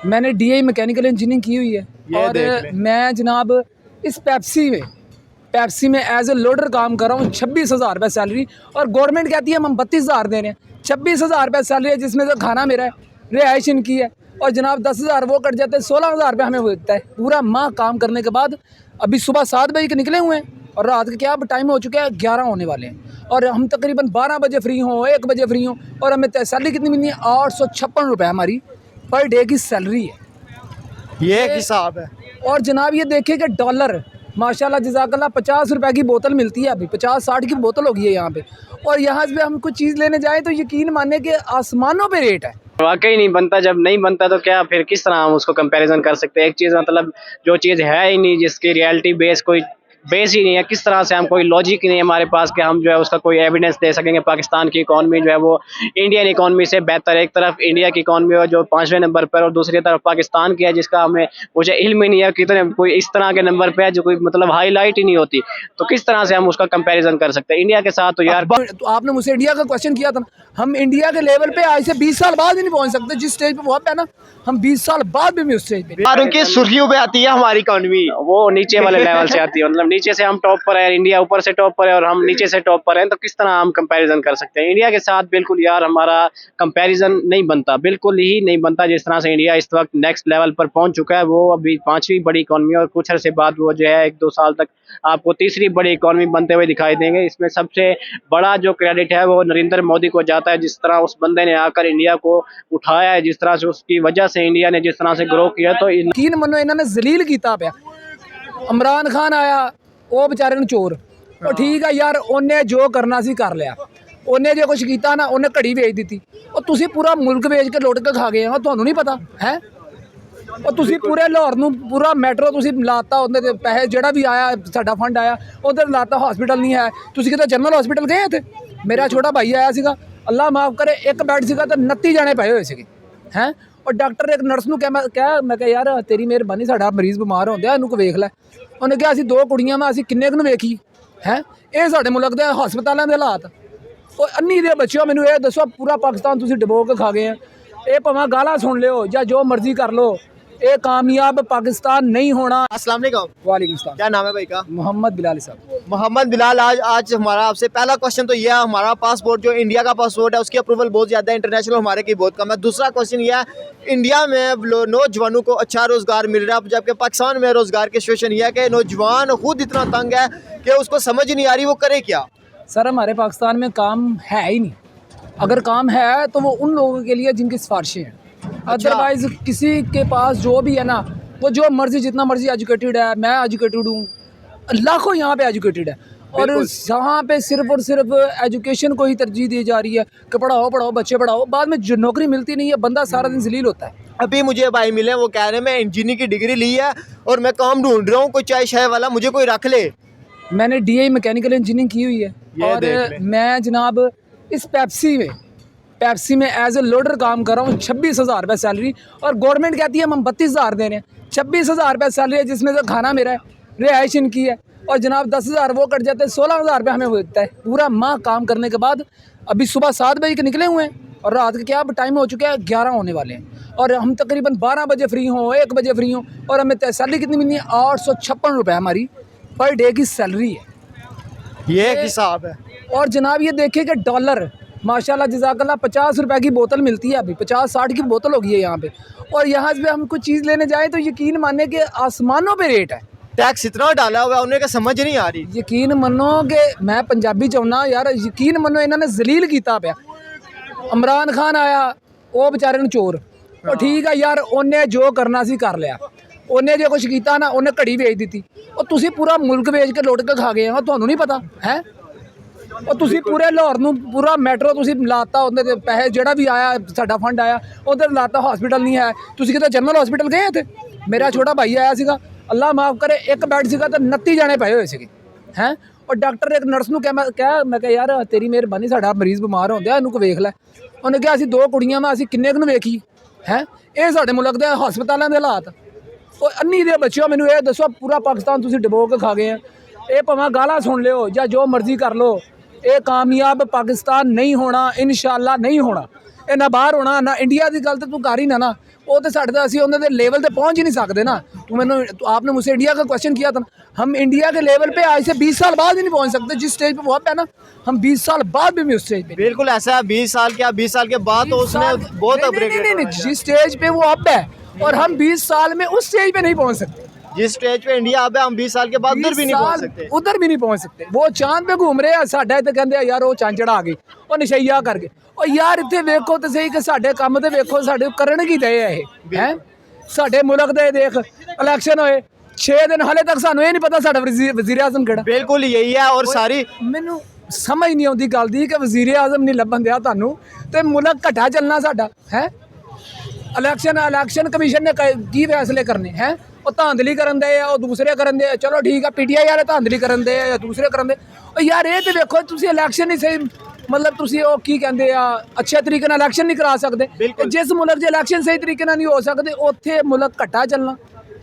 मैंने DI mechanical engineering की हुई है और मैं जनाब इस पेप्सी में एज ए लोडर काम कर रहा हूँ। 26,000 रुपये सैलरी और गवर्नमेंट कहती है हम 32,000 दे रहे हैं। 26,000 रुपये सैलरी है जिसमें से खाना मेरा है, रिहाइश इनकी है और जनाब 10,000 वो कट जाते हैं, 16,000 रुपये हमें होता है पूरा माह काम करने के बाद। अभी सुबह 7 बजे के निकले हुए हैं और रात के क्या टाइम हो चुका है 11 होने वाले हैं और हम तकरीबन 12 बजे फ्री हों, 1 बजे फ्री हों और हमें सैलरी कितनी मिलनी है? 856 रुपये हमारी पर डे की सैलरी है। ये हिसाब है। और जनाब ये देखिए कि डॉलर माशाल्लाह जज़ाकल्लाह 50 रुपए की बोतल मिलती है, अभी 50-60 की बोतल होगी है यहाँ पे। और यहाँ से हम कुछ चीज़ लेने जाएँ तो यकीन माने कि आसमानों पे रेट है। वाकई नहीं बनता, जब नहीं बनता तो क्या फिर किस तरह हम उसको कंपैरिजन कर सकते हैं? एक चीज़ मतलब जो चीज़ है ही नहीं, जिसकी रियलिटी बेस कोई बेस ही नहीं है, किस तरह से हम कोई लॉजिक ही नहीं है हमारे पास कि हम जो है उसका कोई एविडेंस दे सकेंगे। पाकिस्तान की इकॉनमी जो है वो इंडियन इकॉनमी से बेहतर है। एक तरफ इंडिया की इकॉनमी है जो 5वें नंबर पर और दूसरी तरफ पाकिस्तान की है जिसका हमें मुझे इल्म ही नहीं है कितने कोई इस तरह के नंबर पे है जो कोई मतलब हाईलाइट ही नहीं होती। तो किस तरह से हम उसका कंपैरिजन कर सकते हैं इंडिया के साथ? तो यार तो आपने मुझसे इंडिया का क्वेश्चन किया था ना, हम इंडिया के लेवल पे आज से 20 साल बाद ही नहीं पहुँच सकते जिस स्टेज पे वो है ना, हम 20 साल बाद भी उस स्टेज पे। और उनकी सुर्खियों पे आती है हमारी इकॉनमी, वो नीचे वाले लेवल से आती है, मतलब नीचे से हम टॉप पर है, इंडिया ऊपर से टॉप पर है और हम नीचे से टॉप पर हैं। तो किस तरह हम कंपैरिजन कर सकते हैं इंडिया के साथ? बिल्कुल यार हमारा कंपैरिजन नहीं बनता, बिल्कुल ही नहीं बनता। जिस तरह से इंडिया इस वक्त नेक्स्ट लेवल पर पहुंच चुका है, वो अभी 5वीं बड़ी इकॉनमी और कुछ अरसे बाद वो जो है 1-2 साल तक आपको तीसरी बड़ी इकॉनमी बनते हुए दिखाई देंगे। इसमें सबसे बड़ा जो क्रेडिट है वो नरेंद्र मोदी को जाता है। जिस तरह उस बंदे ने आकर इंडिया को उठाया है, जिस तरह से उसकी वजह से इंडिया ने जिस तरह से ग्रो किया, तो यकीन मनो इन्होंने जलील किया पे। इमरान खान आया वो बेचारे ने चोर और ठीक है यार उन्हें जो करना सी कर लिया, उन्हें जो कुछ किया ना उन्हें घड़ी बेच दी और तुसी पूरा मुल्क बेच के लुट के खा गए हो, ਤੁਹਾਨੂੰ नहीं पता है। और तुसी पूरे लाहौर ਨੂੰ पूरा मैट्रो तुसी लाता ਉਹਦੇ ਤੇ ਪੈਸੇ ਜਿਹੜਾ ਵੀ ਆਇਆ ਸਾਡਾ ਫੰਡ ਆਇਆ ਉਧਰ ਲਾਤਾ। ਹਸਪੀਟਲ नहीं है, तुसी किते जनरल हॉस्पिटल गए थे? मेरा छोटा भाई आया सीगा, अल्लाह माफ़ करे, एक बैड सीगा तो 29 जाने पए हुए सीगे हैं। और डॉक्टर एक नर्स ਨੂੰ ਕਿਹਾ ਮੈਂ ਕਿਹਾ यार तेरी मेहरबानी ਸਾਡਾ ਮਰੀਜ਼ ਬਿਮਾਰ ਹੁੰਦਿਆ ਇਹਨੂੰ ਕੋ ਵੇਖ ਲੈ। ਉਹਨੇ ਕਿਹਾ ਅਸੀਂ 2 ਕੁੜੀਆਂ ਮੈਂ ਅਸੀਂ ਕਿੰਨੇ ਨੂੰ ਵੇਖੀ ਹੈ। ਇਹ ਸਾਡੇ ਮੁਲਕ ਦੇ ਹਸਪਤਾਲਾਂ ਦੇ ਹਾਲਾਤ। ਉਹ ਅੰਨੀ ਦੇ ਬੱਚਿਓ ਮੈਨੂੰ ਇਹ ਦੱਸੋ पूरा पाकिस्तान ਤੁਸੀਂ ਡਬੋ ਕੇ ਖਾ ਗਏ ਆ। ਇਹ ਭਾਵੇਂ ਗਾਲਾਂ ਸੁਣ ਲਿਓ ਜਾਂ जो मर्जी कर लो, ये कामयाब पाकिस्तान नहीं होना। अस्सलाम वालेकुम। वालेकुम सलाम। क्या नाम है भाई का? मोहम्मद बिलाल साहब। मोहम्मद बिलाल, आज हमारा आपसे पहला क्वेश्चन तो यह है, हमारा पासपोर्ट जो इंडिया का पासपोर्ट है उसकी अप्रूवल बहुत ज़्यादा है, इंटरनेशनल हमारे की बहुत कम है। दूसरा क्वेश्चन यह है, इंडिया में नौजवानों को अच्छा रोज़गार मिल रहा है जबकि पाकिस्तान में रोज़गार की सिचुएशन यह है कि नौजवान खुद इतना तंग है कि उसको समझ नहीं आ रही वो करे क्या। सर हमारे पाकिस्तान में काम है ही नहीं, अगर काम है तो वो उन लोगों के लिए जिनकी सिफारिशें हैं। अदरवाइज किसी के पास जो भी है ना वो जो मर्जी जितना मर्जी एजुकेटेड है, मैं एजुकेटेड हूँ, लाखों यहाँ पे एजुकेटेड है और यहाँ पे सिर्फ और सिर्फ एजुकेशन को ही तरजीह दी जा रही है कि पढ़ाओ पढ़ाओ बच्चे पढ़ाओ, बाद में जो नौकरी मिलती नहीं है बंदा सारा दिन जलील होता है। अभी मुझे भाई मिले वो कह रहे हैं मैं इंजीनियरिंग की डिग्री ली है और मैं काम ढूंढ रहा हूँ, कोई चाय शाय वाला मुझे कोई रख ले। मैंने DI मैकेनिकल इंजीनियरिंग की हुई है और मैं जनाब इस पेप्सी में एज ए लोडर काम कर रहा हूँ। 26,000 रुपये सैलरी और गवर्नमेंट कहती है हम 32,000 दे रहे हैं। 26,000 रुपये सैलरी है जिसमें से खाना मेरा है, रिहाइश इनकी है और जनाब 10,000 वो कट जाते हैं, 16,000 रुपये हमें होता है पूरा माह काम करने के बाद। अभी सुबह 7 बजे के निकले हुए हैं और रात के क्या टाइम हो चुका है 11 होने वाले हैं और हम तकरीबन 12 बजे फ्री हों, 1 बजे फ्री हों और हमें सैलरी कितनी मिलनी है? 856 रुपये हमारी पर डे की सैलरी है। ये हिसाब है। और जनाब ये देखिए कि डॉलर माशाल्लाह जज़ाकल्लाह 50 रुपए की बोतल मिलती है, अभी 50-60 की बोतल होगी है यहाँ पे। और यहाँ से हम कुछ चीज़ लेने जाएँ तो यकीन माने कि आसमानों पे रेट है। टैक्स इतना डाला हुआ है उन्हें का समझ नहीं आ रही। यकीन मनो कि मैं पंजाबी चाहना यार, यकीन मनो इन्होंने जलील किया पे। इमरान खान आया वो बेचारे ने चोर और ठीक है यार उन्हें जो करना सी कर लिया, उन्हें जो कुछ किया ना उन्हें घड़ी बेच दी और तुसी पूरा मुल्क बेच के लुट के खा गए हो, ਤੁਹਾਨੂੰ नहीं पता है। और तुसी पूरे लाहौर ਨੂੰ पूरा मैट्रो तुसी लाता ਉਹਦੇ ਤੇ ਪੈਸੇ ਜਿਹੜਾ ਵੀ ਆਇਆ ਸਾਡਾ ਫੰਡ ਆਇਆ ਉਧਰ ਲਾਤਾ। हॉस्पिटल नहीं है, तुसी किते जनरल हॉस्पिटल गए थे? मेरा छोटा भाई आया सीगा, अल्लाह माफ़ करे, एक बैड सीगा तो 29 जाने पए हुए सीगे हैं। और डॉक्टर एक नर्स ਨੂੰ ਕਿਹਾ ਮੈਂ ਕਿਹਾ यार तेरी मेहरबानी ਸਾਡਾ ਮਰੀਜ਼ ਬਿਮਾਰ ਹੁੰਦਿਆ ਇਹਨੂੰ ਕੋ ਵੇਖ ਲੈ। ਉਹਨੇ ਕਿਹਾ ਅਸੀਂ 2 ਕੁੜੀਆਂ ਮੈਂ ਅਸੀਂ ਕਿੰਨੇ ਨੂੰ ਵੇਖੀ ਹੈ। ਇਹ ਸਾਡੇ ਮੁਲਕ ਦੇ ਹਸਪਤਾਲਾਂ ਦੇ ਹਾਲਾਤ। ਉਹ ਅੰਨੀ ਦੇ ਬੱਚਿਓ ਮੈਨੂੰ ਇਹ ਦੱਸੋ पूरा पाकिस्तान ਤੁਸੀਂ ਡਬੋ ਕੇ ਖਾ ਗਏ ਆ। ਇਹ ਭਾਵੇਂ ਗਾਲਾਂ ਸੁਣ ਲਿਓ ਜਾਂ जो मर्जी कर लो, ये कामयाब पाकिस्तान नहीं होना, इंशाअल्लाह नहीं होना। ये ना बाहर होना ना इंडिया की गल तो तू कर ही ना वो तो साढ़े तो ਅਸੀਂ ਉਹਨਾਂ ਦੇ लेवल पे पहुंच ही नहीं सकते ना। तो आपने मुझसे इंडिया का क्वेश्चन किया था ना, हम इंडिया के लेवल पे आज से 20 साल बाद ही नहीं पहुंच सकते। जिस स्टेज पे वो अब है ना, हम 20 साल बाद भी उस स्टेज पे। बिल्कुल ऐसा है, 20 साल क्या 20 साल के बाद तो उसने बहुत अपग्रेड नहीं, जिस स्टेज पे वो अब है और हम 20 साल में उस स्टेज पे नहीं पहुंच सकते। जिस स्टेज पे इंडिया अब है, हम 20 साल के बाद उधर भी नहीं पहुंच सकते। उधर भी नहीं पहुंच सकते। वो चांद पे घूम रहे हैं, साडा इत्थे कहंदे आ यार वो चांचड़ा आ गई, ਉਹ ਨਸ਼ਈਆ ਕਰ ਗਏ। ਉਹ ਯਾਰ ਇੱਥੇ ਵੇਖੋ ਤੇ ਸਹੀ ਕਿ ਸਾਡੇ ਕੰਮ ਤੇ ਵੇਖੋ ਸਾਡੇ ਕਰਨ ਕੀ ਦਏ ਆ ਇਹ ਹੈ। ਸਾਡੇ ਮੁਲਕ ਦੇ ਦੇਖ ਇਲੈਕਸ਼ਨ ਹੋਏ 6 ਦਿਨ ਹਾਲੇ ਤੱਕ ਸਾਨੂੰ ਇਹ ਨਹੀਂ ਪਤਾ ਸਾਡਾ ਵਜ਼ੀਰ ਆਜ਼ਮ ਕਿਹੜਾ। बिल्कुल यही है। और सारी ਮੈਨੂੰ ਸਮਝ ਨਹੀਂ ਆਉਂਦੀ ਗੱਲ ਦੀ ਕਿ ਵਜ਼ੀਰ ਆਜ਼ਮ ਨਹੀਂ ਲੱਭਣ ਦਿਆ ਤੁਹਾਨੂੰ ਤੇ ਮੁਲਕ ਘਟਾ ਚੱਲਣਾ ਸਾਡਾ ਹੈ। ਇਲੈਕਸ਼ਨ ਕਮਿਸ਼ਨ ਨੇ ਕੀ ਫੈਸਲੇ ਕਰਨੇ ਹੈ? ਉਹ ਧਾਂਦਲੀ ਕਰਨ ਦੇ ਆ, ਉਹ ਦੂਸਰੇ ਕਰਨ ਦੇ ਆ। ਚਲੋ ਠੀਕ ਆ, ਪੀਟੀਆਈ ਵਾਲੇ ਧਾਂਦਲੀ ਕਰਨ ਦੇ ਆ ਜਾਂ ਦੂਸਰੇ ਕਰਨ ਦੇ। ਉਹ ਯਾਰ ਇਹ ਤੇ ਵੇਖੋ ਤੁਸੀਂ ਇਲੈਕਸ਼ਨ ਨਹੀਂ ਸਹੀ मतलब ਤੁਸੀਂ ਉਹ ਕੀ ਕਹਿੰਦੇ ਆ ਅੱਛੇ ਤਰੀਕੇ ਨਾਲ ਇਲੈਕਸ਼ਨ ਨਹੀਂ ਕਰਾ ਸਕਦੇ। ਜਿਸ ਮੁਲਕ 'ਚ ਇਲੈਕਸ਼ਨ ਸਹੀ ਤਰੀਕੇ ਨਾਲ ਨਹੀਂ ਹੋ ਸਕਦੇ ਉੱਥੇ ਮੁਲਕ ਘਟਾ ਚੱਲਣਾ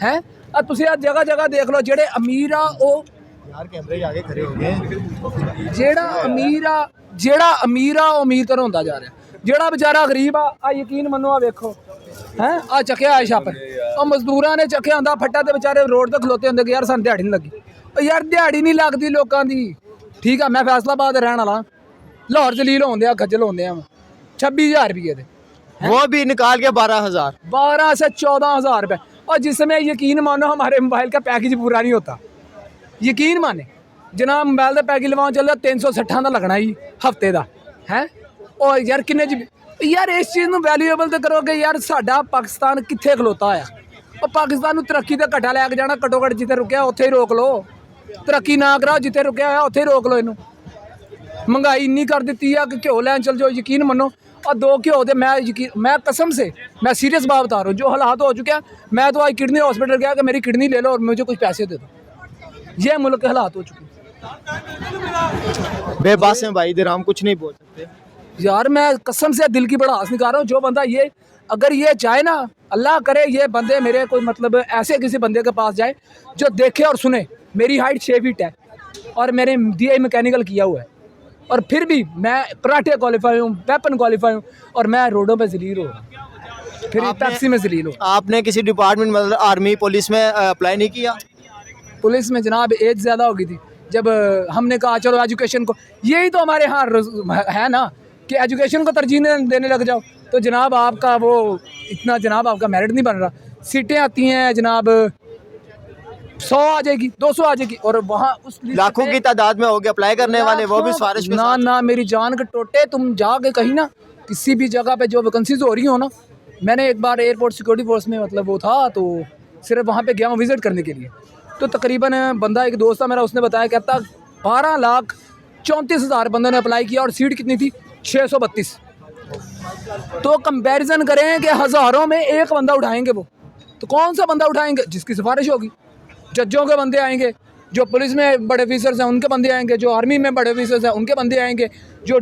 ਹੈ। ਆ ਤੁਸੀਂ ਆ ਜਗ੍ਹਾ ਜਗ੍ਹਾ ਦੇਖ ਲਓ, ਜਿਹੜੇ ਅਮੀਰ ਆ ਉਹ यार कैमरे के आगे खड़े हो गए। ਜਿਹੜਾ ਅਮੀਰ ਆ ਉਹ ਅਮੀਰ ਤਰ੍ਹਾਂ ਹੁੰਦਾ ਜਾ ਰਿਹਾ। ਜਿਹੜਾ ਵਿਚਾਰਾ ਗਰੀਬ ਆ ਯਕੀਨ ਮੰਨੋ ਆ ਵੇਖੋ ਹੈ ਆ ਚੱਕਿਆ ਆ ਛਾਪਰ। ਉਹ ਮਜ਼ਦੂਰਾਂ ਨੇ ਚੱਕਿਆ ਹੁੰਦਾ ਫੱਟਾ ਤੇ ਵਿਚਾਰੇ ਰੋਡ ਤੇ ਖਲੋਤੇ ਹੁੰਦੇ ਕਿ ਯਾਰ ਸਾਨੂੰ ਦਿਹਾੜੀ ਨਹੀਂ ਲੱਗੀ। ਉਹ ਯਾਰ ਦਿਹਾੜੀ ਨਹੀਂ ਲੱਗਦੀ ਲੋਕਾਂ ਦੀ। ਠੀਕ ਆ, ਮੈਂ ਫੈਸਲਾਬਾਦ ਰਹਿਣ ਵਾਲਾ, लाहौर जलील होंगे खज्जल होंगे 26,000 रुपये थे, वो भी निकाल के 12 से 14,000 रुपये। और जिसमें यकीन मानो हमारे मोबाइल का पैकेज पूरा नहीं होता। यकीन माने जनाब मोबाइल का पैकेज लवा चल 360 का लगना ही हफ्ते का है। और यार किन्ने यार इस चीज़ में वैल्यूएबल तो करो कि यार साडा पाकिस्तान कित्थे खलोता है। और पाकिस्तान तरक्की का घटा लैके जाना, घट्टो घट्ट जिथे रुकया उत्थे ही रोक लो। तरक्की ना कराओ, जिथे रुकया होया उत्थे ही रोक लो। इनू महंगाई इन्नी कर दी है कि घ्यो लैन चल जाओ, यकीन मनो। और 2 घ्यो दे मैं कसम से मैं सीरियस बात बता रहा हूँ, जो हालात हो चुके हैं। मैं तो आज किडनी हॉस्पिटल गया कि मेरी किडनी ले लो और मुझे कुछ पैसे दे दो। ये मुल्क के हालात हो चुके हैं। बेबस हैं भाई, इधर हम कुछ नहीं बोल सकते यार। मैं कसम से दिल की बड़ास निकाल रहा हूँ। जो बंदा ये अगर ये चाहे ना, अल्लाह करे ये बंदे मेरे कोई मतलब ऐसे किसी बंदे के पास जाए जो देखे और सुने। मेरी हाइट 6 फीट है और मैंने DI मैकेनिकल किया हुआ है और फिर भी मैं कराटे क्वालिफाई हूँ, वेपन क्वालिफाई हूँ और मैं रोडों पे जलील हो रहा, फिर टैक्सी में जलील हो। आपने किसी डिपार्टमेंट मतलब आर्मी पुलिस में अप्लाई नहीं किया? पुलिस में जनाब एज ज़्यादा हो गई थी। जब हमने कहा चलो एजुकेशन को, यही तो हमारे यहाँ है ना कि एजुकेशन को तरजीह देने लग जाओ, तो जनाब आपका वो इतना जनाब आपका मेरिट नहीं बन रहा। सीटें आती हैं जनाब 100 आ जाएगी, 200 आ जाएगी और वहाँ उस लाखों की तादाद में हो गए अप्लाई करने वाले, वो भी सिफारिश के साथ। ना मेरी जान के टोटे। तुम जाके कहीं ना किसी भी जगह पे जो वैकेंसीज हो रही हो ना, मैंने एक बार एयरपोर्ट सिक्योरिटी फोर्स में मतलब वो था, तो सिर्फ वहाँ पे गया हूँ विज़िट करने के लिए। तो तकरीबन बंदा एक दोस्त था मेरा, उसने बताया कहता 12,34,000 बंदों ने अप्लाई किया और सीट कितनी थी 632। तो कंपैरिजन करें कि हज़ारों में एक बंदा उठाएंगे वो, तो कौन सा बंदा उठाएंगे? जिसकी सिफारिश होगी। जजों के बंदे आएंगे, जो पुलिस में बड़े ऑफिसर्स हैं उनके बंदे आएंगे, जो आर्मी में बड़े ऑफिसर्स हैं उनके बंदे आएंगे, जो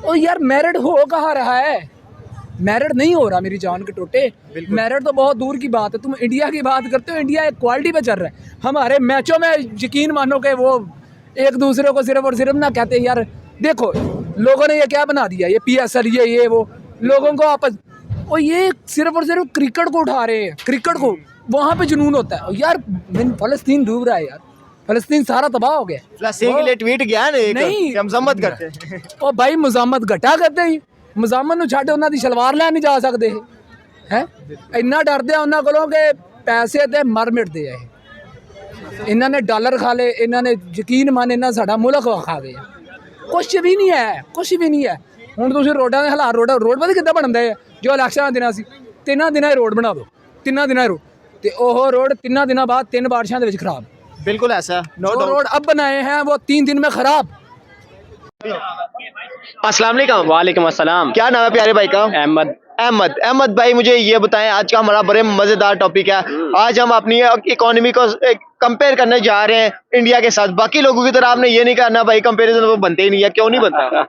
ओ यार मेरिट हो कहाँ रहा है? मेरिट नहीं हो रहा मेरी जान के टोटे। मेरिट तो बहुत दूर की बात है। तुम इंडिया की बात करते हो, इंडिया एक क्वालिटी पे चल रहा है। हमारे मैचों में यकीन मानो कि वो एक दूसरे को सिर्फ और सिर्फ ना कहते यार देखो लोगों ने ये क्या बना दिया, ये PSL ये वो लोगों को आपस, और ये सिर्फ और सिर्फ क्रिकेट को उठा रहे हैं। क्रिकेट को वहाँ पे जुनून होता है। यार फ़लस्तीन डूब रहा है यार, फ़लस्तीन सारा तबाह हो गया। फ़लस्तीन के लिए ट्वीट गया है नहीं कि हम मज़म्मत करते हैं। ओ भाई मज़ामत घटा करते ही, मज़ामत ਨੂੰ ਛੱਡ ਉਹਨਾਂ ਦੀ ਸ਼ਲਵਾਰ ਲੈ ਨਹੀਂ ਜਾ ਸਕਦੇ ਹੈ। ਇੰਨਾ ਡਰਦੇ ਆ ਉਹਨਾਂ ਕੋਲੋਂ ਕਿ ਪੈਸੇ ਤੇ ਮਰ ਮਿਟਦੇ ਆ। ਇਹਨਾਂ ਨੇ ਡਾਲਰ ਖਾ ਲਏ, ਇਹਨਾਂ ਨੇ ਯਕੀਨ ਮੰਨ ਇਹਨਾਂ ਸਾਡਾ ਮੁਲਕ ਖਾ ਗਏ। ਕੁਛ ਵੀ ਨਹੀਂ ਹੈ, ਕੁਛ ਵੀ ਨਹੀਂ ਹੈ। ਹੁਣ ਤੁਸੀਂ ਰੋਡਾਂ ਦੇ ਹਾਲਾਤ ਰੋਡ ਪਤਾ ਕਿੱਦਾਂ ਬਣਦੇ ਆ? ਜੋ ਇਲੈਕਸ਼ਨਾਂ ਦਿਨਾਂ ਸੀ 3 ਦਿਨਾਂ 'ਚ ਰੋਡ ਬਣਾ ਦਿਓ, 3 ਦਿਨਾਂ 'ਚ ਰੋਡ, ਤੇ ਉਹ ਰੋਡ 3 ਦਿਨਾਂ ਬਾਅਦ 3 ਬਾਰਿਸ਼ਾਂ ਦੇ ਵਿੱਚ ਖਰਾਬ। बिल्कुल ऐसा जो रोड अब बनाए हैं वो 3 दिन में खराब। अस्सलाम वालेकुम। वालेकुम अस्सलाम। क्या नाम है प्यारे भाई का? अहमद भाई, मुझे ये बताएं, आज का हमारा बड़े मज़ेदार टॉपिक है। आज हम अपनी इकोनॉमी को कंपेयर करने जा रहे हैं इंडिया के साथ। बाकी लोगों की तरह आपने ये नहीं करना भाई कंपैरिजन वो बनते ही नहीं है। क्यों नहीं बनता?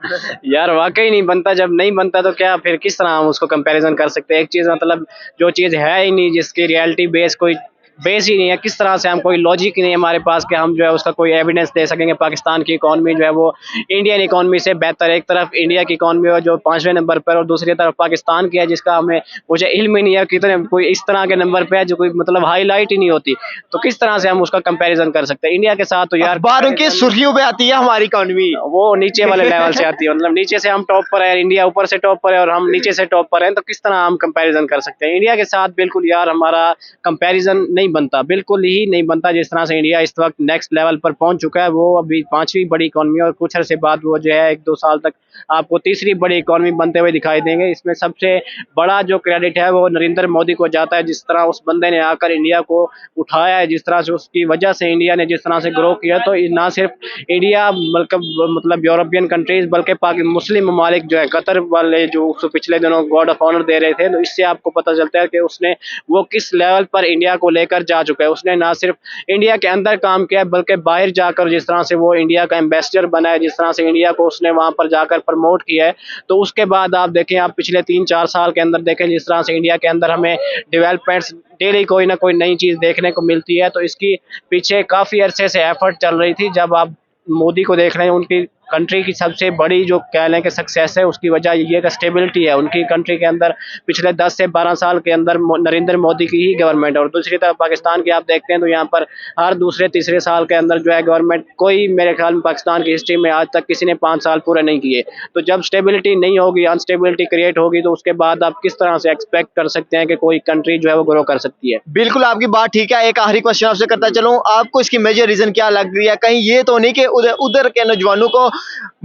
यार वाकई नहीं बनता। जब नहीं बनता तो क्या फिर किस तरह हम उसको कंपैरिजन कर सकते हैं? एक चीज़ मतलब जो चीज़ है ही नहीं, जिसकी रियलिटी बेस कोई बेस ही नहीं है, किस तरह से हम, कोई लॉजिक ही नहीं है हमारे पास कि हम जो है उसका कोई एविडेंस दे सकेंगे। पाकिस्तान की इकॉनमी जो है वो इंडियन इकॉनमी से बेहतर है। एक तरफ इंडिया की इकॉनमी है जो 5वें नंबर पर, और दूसरी तरफ पाकिस्तान की है जिसका हमें, मुझे इल्म ही नहीं है कितने कोई इस तरह के नंबर पे है जो कोई मतलब हाईलाइट ही नहीं होती। तो किस तरह से हम उसका कंपैरिजन कर सकते हैं इंडिया के साथ? तो यार अखबारों की सुर्खियों पे आती है हमारी इकॉनमी। वो नीचे वाले लेवल से आती है, मतलब नीचे से हम टॉप पर है, इंडिया ऊपर से टॉप पर है और हम नीचे से टॉप पर हैं, तो किस तरह हम कंपैरिजन कर सकते हैं इंडिया के साथ? बिल्कुल यार हमारा कंपैरिजन नहीं बनता, बिल्कुल ही नहीं बनता। जिस तरह से इंडिया इस वक्त नेक्स्ट लेवल पर पहुंच चुका है, वो अभी 5वीं बड़ी इकॉनमी और कुछ अरसे बाद वो जो है 1-2 साल तक आपको तीसरी बड़ी इकॉनमी बनते हुए दिखाई देंगे। इसमें सबसे बड़ा जो क्रेडिट है वो नरेंद्र मोदी को जाता है। जिस तरह उस बंदे ने आकर इंडिया को उठाया है, जिस तरह से उसकी वजह से इंडिया ने जिस तरह से ग्रो किया, तो ना सिर्फ इंडिया बल्कि मतलब यूरोपियन कंट्रीज बल्कि मुस्लिम ममालिक जो है, कतर वाले जो उसको पिछले दिनों गॉड ऑफ ऑनर दे रहे थे, तो इससे आपको पता चलता है कि उसने वो किस लेवल पर इंडिया को लेकर जा चुका है। उसने ना सिर्फ इंडिया के अंदर काम किया है बल्कि बाहर जाकर जिस तरह से वो इंडिया का एम्बेसडर बना है, जिस तरह से इंडिया को उसने वहां पर जाकर प्रमोट किया है। तो उसके बाद आप देखें, आप पिछले 3-4 साल के अंदर देखें जिस तरह से इंडिया के अंदर हमें डेवलपमेंट्स डेली कोई ना कोई नई चीज देखने को मिलती है। तो इसकी पीछे काफी अरसे से एफर्ट चल रही थी। जब आप मोदी को देख रहे हैं, उनकी कंट्री की सबसे बड़ी जो कह लें कि सक्सेस है, उसकी वजह ये कि स्टेबिलिटी है उनकी कंट्री के अंदर। पिछले 10 से 12 साल के अंदर नरेंद्र मोदी की ही गवर्नमेंट है। और दूसरी तरफ पाकिस्तान की आप देखते हैं तो यहाँ पर हर दूसरे तीसरे साल के अंदर जो है गवर्नमेंट, कोई मेरे ख्याल में पाकिस्तान की हिस्ट्री में आज तक किसी ने 5 साल पूरे नहीं किए। तो जब स्टेबिलिटी नहीं होगी, अनस्टेबिलिटी क्रिएट होगी, तो उसके बाद आप किस तरह से एक्सपेक्ट कर सकते हैं कि कोई कंट्री जो है वो ग्रो कर सकती है? बिल्कुल आपकी बात ठीक है। एक आखिरी क्वेश्चन आपसे करता चलूं, आपको इसकी मेजर रीजन क्या लग रही है? कहीं ये तो नहीं कि उधर के नौजवानों को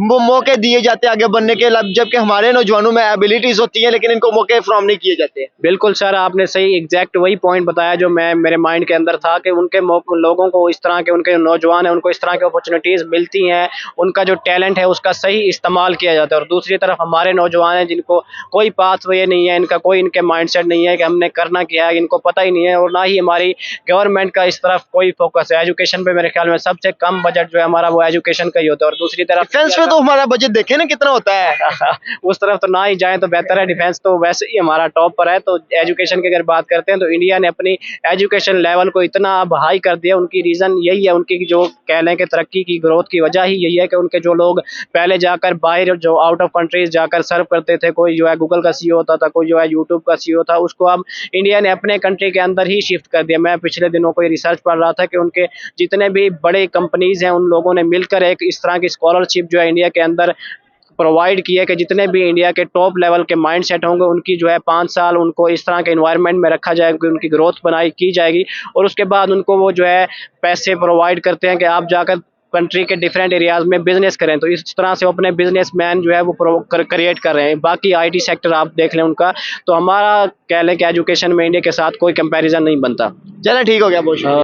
मौके दिए जाते हैं आगे बढ़ने के, जबकि हमारे नौजवानों में एबिलिटीज होती हैं लेकिन इनको मौके फ्राहम नहीं किए जाते? बिल्कुल सर, आपने सही एग्जैक्ट वही पॉइंट बताया जो मेरे माइंड के अंदर था कि उनके लोगों को इस तरह के, उनके नौजवान हैं, उनको इस तरह की अपॉर्चुनिटीज मिलती हैं, उनका जो टैलेंट है उसका सही इस्तेमाल किया जाता है। और दूसरी तरफ हमारे नौजवान हैं जिनको कोई पाथवे नहीं है, इनका कोई इनके माइंडसेट नहीं है कि हमने करना क्या है, इनको पता ही नहीं है। और ना ही हमारी गवर्नमेंट का इस तरफ कोई फोकस है। एजुकेशन पे मेरे ख्याल में सबसे कम बजट जो है हमारा वो एजुकेशन का ही होता है। और दूसरी तरफ डिफेंस पे तो हमारा बजट देखे ना कितना होता है। उस तरफ तो ना ही जाए तो बेहतर है। डिफेंस तो वैसे ही हमारा टॉप पर है। तो एजुकेशन की अगर बात करते हैं तो इंडिया ने अपनी एजुकेशन लेवल को इतना अब हाई कर दिया। उनकी रीजन यही है, उनकी जो कह लें कि तरक्की की ग्रोथ की वजह ही यही है कि उनके जो लोग पहले जाकर बाहर जो आउट ऑफ कंट्रीज जाकर सर्व करते थे, कोई जो है गूगल का सीईओ होता था, कोई जो है यूट्यूब का सीईओ था, उसको अब इंडिया ने अपने कंट्री के अंदर ही शिफ्ट कर दिया। मैं पिछले दिनों कोई रिसर्च पढ़ रहा था कि उनके जितने भी बड़े कंपनीज हैं उन लोगों ने मिलकर एक इस तरह की स्कॉलरशिप जो है इंडिया के अंदर प्रोवाइड किया कि जितने भी इंडिया के टॉप लेवल के माइंडसेट होंगे उनकी जो है 5 साल उनको इस तरह के एनवायरनमेंट में रखा जाएगा, उनकी ग्रोथ बनाई की जाएगी। और उसके बाद उनको वो जो है पैसे प्रोवाइड करते हैं कि आप जाकर कंट्री के डिफरेंट एरियाज में बिजनेस करें। तो इस तरह से वो अपने बिजनेसमैन जो है वो क्रिएट कर रहे हैं। बाकी आईटी सेक्टर आप देख लें उनका, तो हमारा कह लें कि एजुकेशन में इंडिया के साथ कोई कंपैरिजन नहीं बनता। चलो ठीक हो गया, बहुत शुक्रिया।